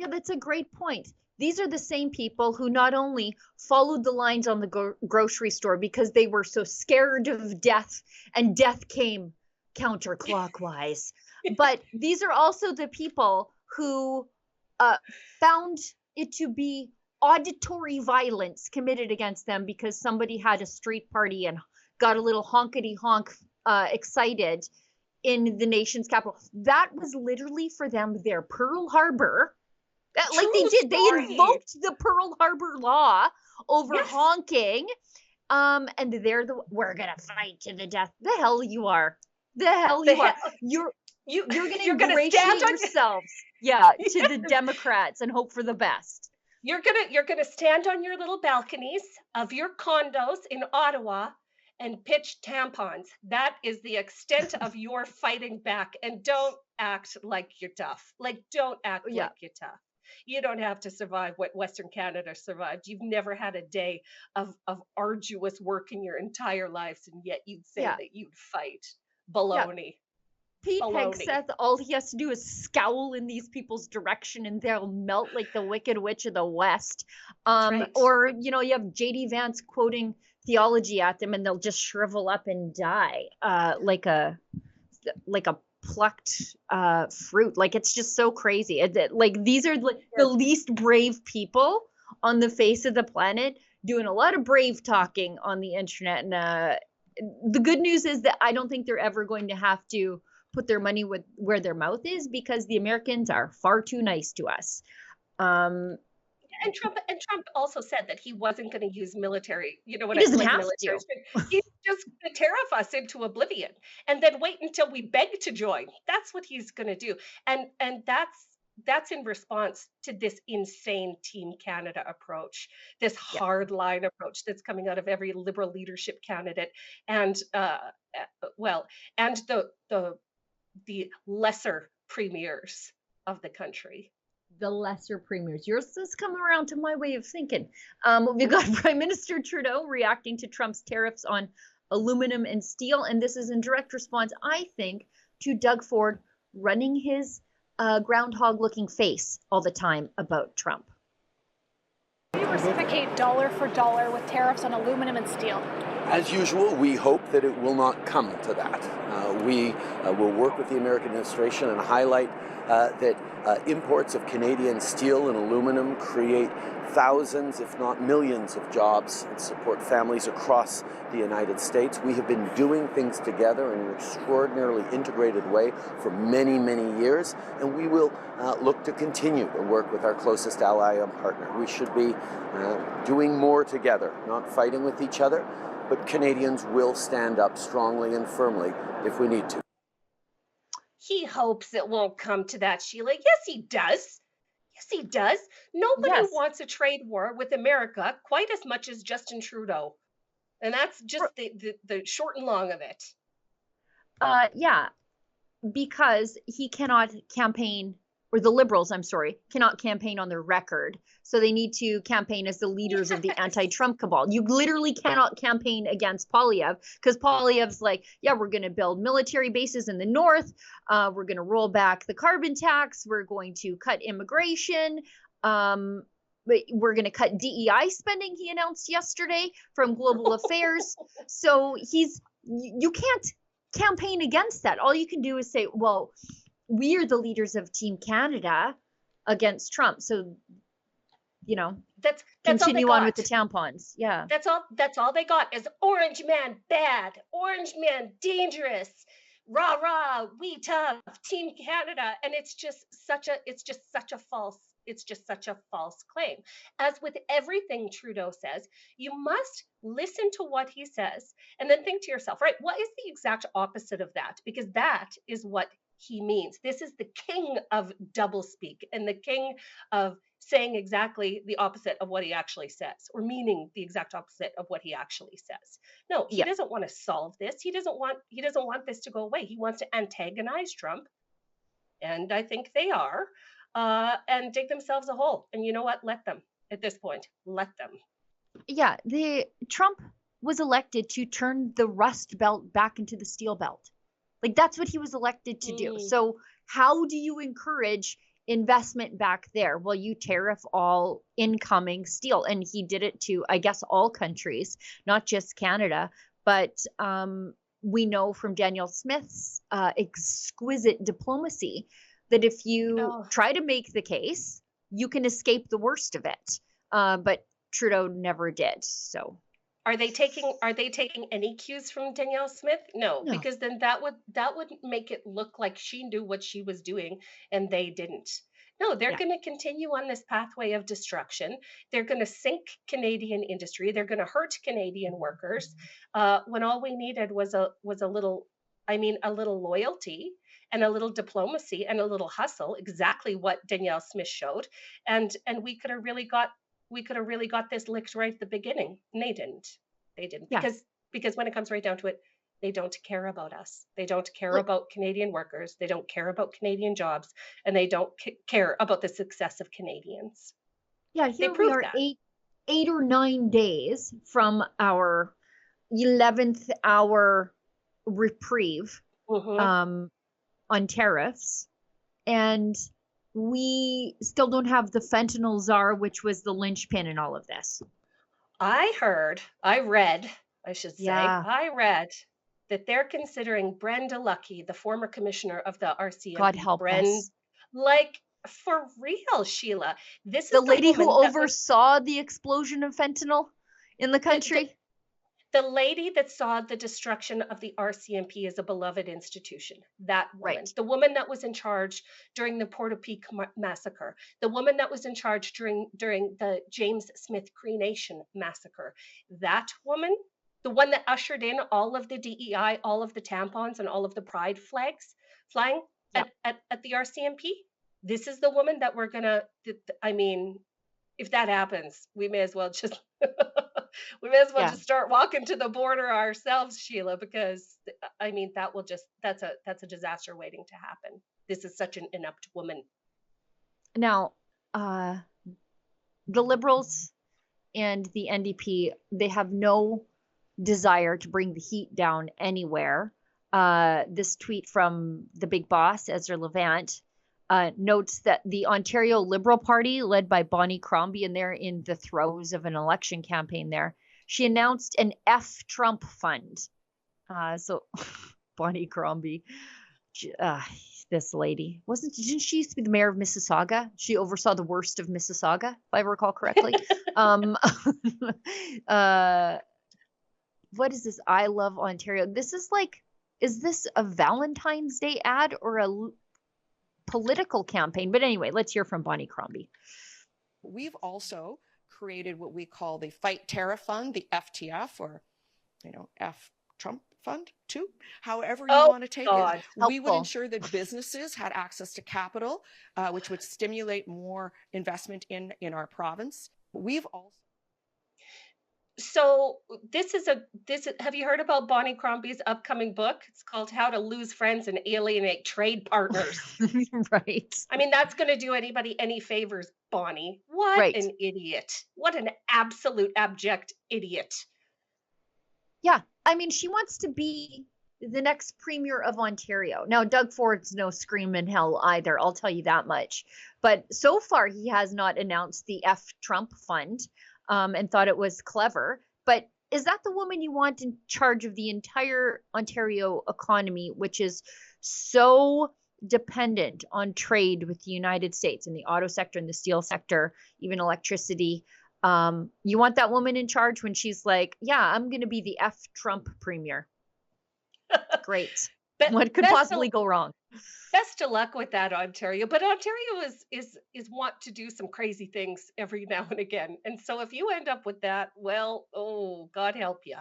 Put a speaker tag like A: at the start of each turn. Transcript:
A: Yeah, that's a great point. These are the same people who not only followed the lines on the grocery store because they were so scared of death and death came counterclockwise, but these are also the people who uh, found it to be auditory violence committed against them because somebody had a street party and got a little honkety honk excited in the nation's capital. That was literally for them their Pearl Harbor. Like they did, they invoked the Pearl Harbor law over honking. And we're gonna fight to the death. The hell you are. The hell you are. You're gonna stand on yourselves. Yeah, to the Democrats and hope for the best.
B: You're gonna stand on your little balconies of your condos in Ottawa and pitch tampons. That is the extent of your fighting back. And don't act like you're tough. Like, don't act like you're tough. You don't have to survive what Western Canada survived. You've never had a day of arduous work in your entire lives, and yet you'd say that you'd fight. Baloney.
A: Pete Hegseth, all he has to do is scowl in these people's direction and they'll melt like the Wicked Witch of the West. Or, you have JD Vance quoting theology at them and they'll just shrivel up and die like a plucked fruit. Like, it's just so crazy. Like, these are the least brave people on the face of the planet doing a lot of brave talking on the internet. And the good news is that I don't think they're ever going to have to put their money where their mouth is because the Americans are far too nice to us.
B: And Trump also said that he wasn't going to use military.
A: He doesn't have to.
B: He's just going to tariff us into oblivion and then wait until we beg to join. That's what he's going to do. And that's in response to this insane Team Canada approach, this hardline approach that's coming out of every Liberal leadership candidate, and and the lesser premiers of the country.
A: The lesser premiers. Yours has come around to my way of thinking. We've got Prime Minister Trudeau reacting to Trump's tariffs on aluminum and steel, and this is in direct response, I think, to Doug Ford running his groundhog-looking face all the time about Trump.
C: Do you reciprocate dollar for dollar with tariffs on aluminum and steel?
D: As usual, we hope that it will not come to that. We will work with the American administration and highlight that imports of Canadian steel and aluminum create thousands, if not millions, of jobs and support families across the United States. We have been doing things together in an extraordinarily integrated way for many, many years, and we will look to continue to work with our closest ally and partner. We should be doing more together, not fighting with each other, but Canadians will stand up strongly and firmly if we need to.
B: He hopes it won't come to that, Sheila. Yes, he does. Yes, he does. Nobody wants a trade war with America quite as much as Justin Trudeau. And that's just the short and long of it.
A: Because he cannot campaign, or the Liberals, I'm sorry, cannot campaign on their record. So they need to campaign as the leaders of the anti-Trump cabal. You literally cannot campaign against Poilievre because Poilievre's like, we're going to build military bases in the north. We're going to roll back the carbon tax. We're going to cut immigration. We're going to cut DEI spending, he announced yesterday, from Global Affairs. So you can't campaign against that. All you can do is say, well, we are the leaders of Team Canada against Trump. So, that's continue on with the tampons. Yeah.
B: That's all they got is orange man bad, orange man dangerous, rah rah, we tough, Team Canada. And it's just such a false claim. As with everything Trudeau says, you must listen to what he says and then think to yourself, right, what is the exact opposite of that? Because that is what he means. This is the king of doublespeak and the king of saying exactly the opposite of what he actually says, or meaning the exact opposite of what he actually says. No, he doesn't want to solve this. He doesn't want this to go away. He wants to antagonize Trump, and I think they are, and dig themselves a hole. And you know what? Let them. At this point, let them.
A: Yeah, Trump was elected to turn the Rust Belt back into the Steel Belt. Like, that's what he was elected to do. So how do you encourage investment back there. Well, you tariff all incoming steel. And he did it to, I guess, all countries, not just Canada. But we know from Danielle Smith's exquisite diplomacy that if you try to make the case, you can escape the worst of it. But Trudeau never did. So
B: are they taking any cues from Danielle Smith? No, because then that would make it look like she knew what she was doing and they didn't. No, they're going to continue on this pathway of destruction. They're going to sink Canadian industry. They're going to hurt Canadian workers. When all we needed was a little loyalty and a little diplomacy and a little hustle, exactly what Danielle Smith showed, and we could have really got this licked right at the beginning. And they didn't. Because when it comes right down to it, they don't care about us. They don't care about Canadian workers. They don't care about Canadian jobs, and they don't care about the success of Canadians.
A: Yeah, here we are, 8 or 9 days from our 11th hour reprieve on tariffs, and we still don't have the fentanyl czar, which was the linchpin in all of this. I
B: read that they're considering Brenda Lucki, the former commissioner of the RCMP.
A: God help us.
B: Like, for real, Sheila. This is
A: the lady who oversaw the explosion of fentanyl in the country.
B: The lady that saw the destruction of the RCMP as a beloved institution. That woman. Right. The woman that was in charge during the Port-au-Pique massacre. The woman that was in charge during the James Smith Cree Nation massacre. That woman, the one that ushered in all of the DEI, all of the tampons, and all of the pride flags flying at the RCMP. This is the woman that we're gonna. I mean, if that happens, we may as well just just start walking to the border ourselves, Sheila, because I mean that's a disaster waiting to happen. This is such an inept woman.
A: Now, the Liberals and the NDP, they have no desire to bring the heat down anywhere. This tweet from the big boss, Ezra Levant, notes that the Ontario Liberal Party, led by Bonnie Cromby, and they're in the throes of an election campaign there, she announced an F Trump fund. So Bonnie Cromby, this lady, didn't she used to be the mayor of Mississauga? She oversaw the worst of Mississauga, if I recall correctly. What is this? I love Ontario. This is like, is this a Valentine's Day ad or a political campaign? But anyway, let's hear from Bonnie Cromby.
E: We've also created what we call the Fight Tariff Fund, the FTF, or F Trump Fund too, however you want to take it. We would ensure that businesses had access to capital, which would stimulate more investment in our province. We've also.
B: So have you heard about Bonnie Crombie's upcoming book? It's called How to Lose Friends and Alienate Trade Partners.
A: Right.
B: I mean, that's going to do anybody any favors, Bonnie. What an idiot. What an absolute abject idiot.
A: Yeah. I mean, she wants to be the next premier of Ontario. Now, Doug Ford's no scream in hell either, I'll tell you that much. But so far, he has not announced the F Trump Fund. And thought it was clever. But is that the woman you want in charge of the entire Ontario economy, which is so dependent on trade with the United States in the auto sector and the steel sector, even electricity? You want that woman in charge when she's like, yeah, I'm going to be the F Trump premier. Great. What could possibly go wrong?
B: Best of luck with that, Ontario. But Ontario is want to do some crazy things every now and again. And so if you end up with that, well, God help you.